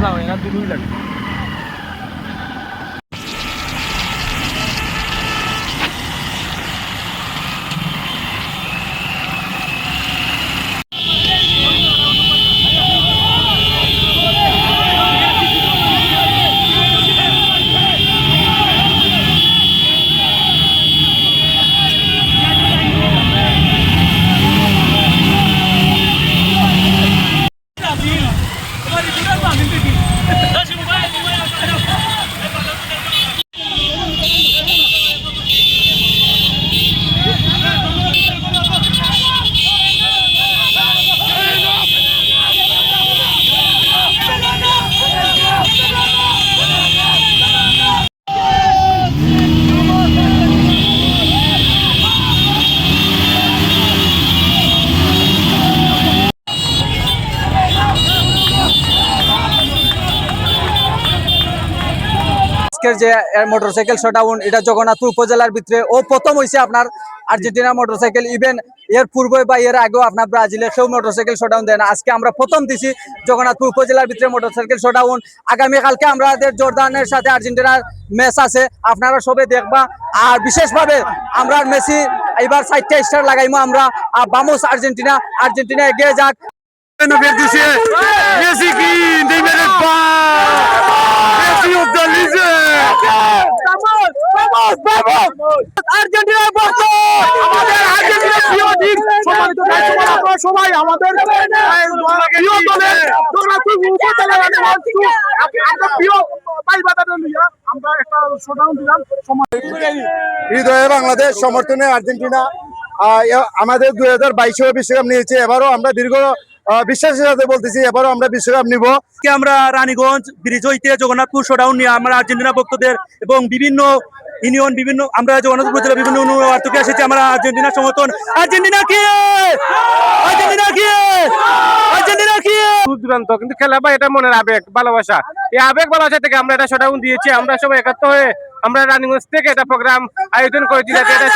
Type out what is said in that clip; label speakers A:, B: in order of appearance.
A: খেলা হয় না, দুটোই লাগে।
B: আজকের যে মোটরসাইকেল শোডাউন এটা জগন্নাথপুর উপজেলার ভিতরে ও প্রথম হয়েছে আপনার আর্জেন্টিনা মোটরসাইকেল, ইভেন এর পূর্বে বা এর আগেও আপনার ব্রাজিলের সেও মোটরসাইকেল শোডাউন দেয় না। আজকে আমরা প্রথম দিছি জগন্নাথপুর উপজেলার ভিতরে মোটরসাইকেল শোডাউন। আগামীকালকে আমাদের জর্দানের সাথে আর্জেন্টিনার ম্যাচ আছে, আপনারা সবে দেখবা। আর বিশেষভাবে আমরা মেসি এবার 4টা স্টার লাগাইমো আমরা। বামোস আর্জেন্টিনা, আর্জেন্টিনা এগিয়ে যাক।
A: Messi কি Neymar Messi of the Argentina বক্ত আমাদের আর্জেন্টিনা প্রিয় টিম। সম্মানিত দর্শক, আপনারা সবাই আমাদের প্রিয় দলের জগন্নাথপুর উপজেলার আমরা প্রিয় ভাই বাদাটা লইয়া আমরা একটা শোডাউন দিলাম।
C: হৃদয়ে বাংলাদেশ সমর্থনে আর্জেন্টিনা আমাদের 2022 বিশ্বকাপ নিয়েছে। এবারও আমরা দীর্ঘ বিশ্বাসের সাথে বলতেছি এবারও আমরা বিশ্বকাপ নিব।
D: আমরা রানীগঞ্জ ব্রিজ হইতে জগন্নাথপুর শোডাউন নিয়ে আমরা আর্জেন্টিনা ভক্তদের এবং বিভিন্ন ইউনিয়ন বিভিন্ন আমরা জগন্নাথপুর জেলা বিভিন্ন ওয়ার্ড থেকে এসেছি আমরা আর্জেন্টিনা সমর্থন। আর্জেন্টিনা কি আর্জেন্টিনা কি আর্জেন্টিনা কি
A: দুর্দান্ত, কিন্তু খেলা বা এটা মনের আবেগ ভালোবাসা, এই আবেগ ভালোবাসা থেকে আমরা এটা শোডাউন দিয়েছি। আমরা সবাই একাত্ম হয়ে আমরা রানীগঞ্জ থেকে এটা প্রোগ্রাম আয়োজন করেছি যাতে এটা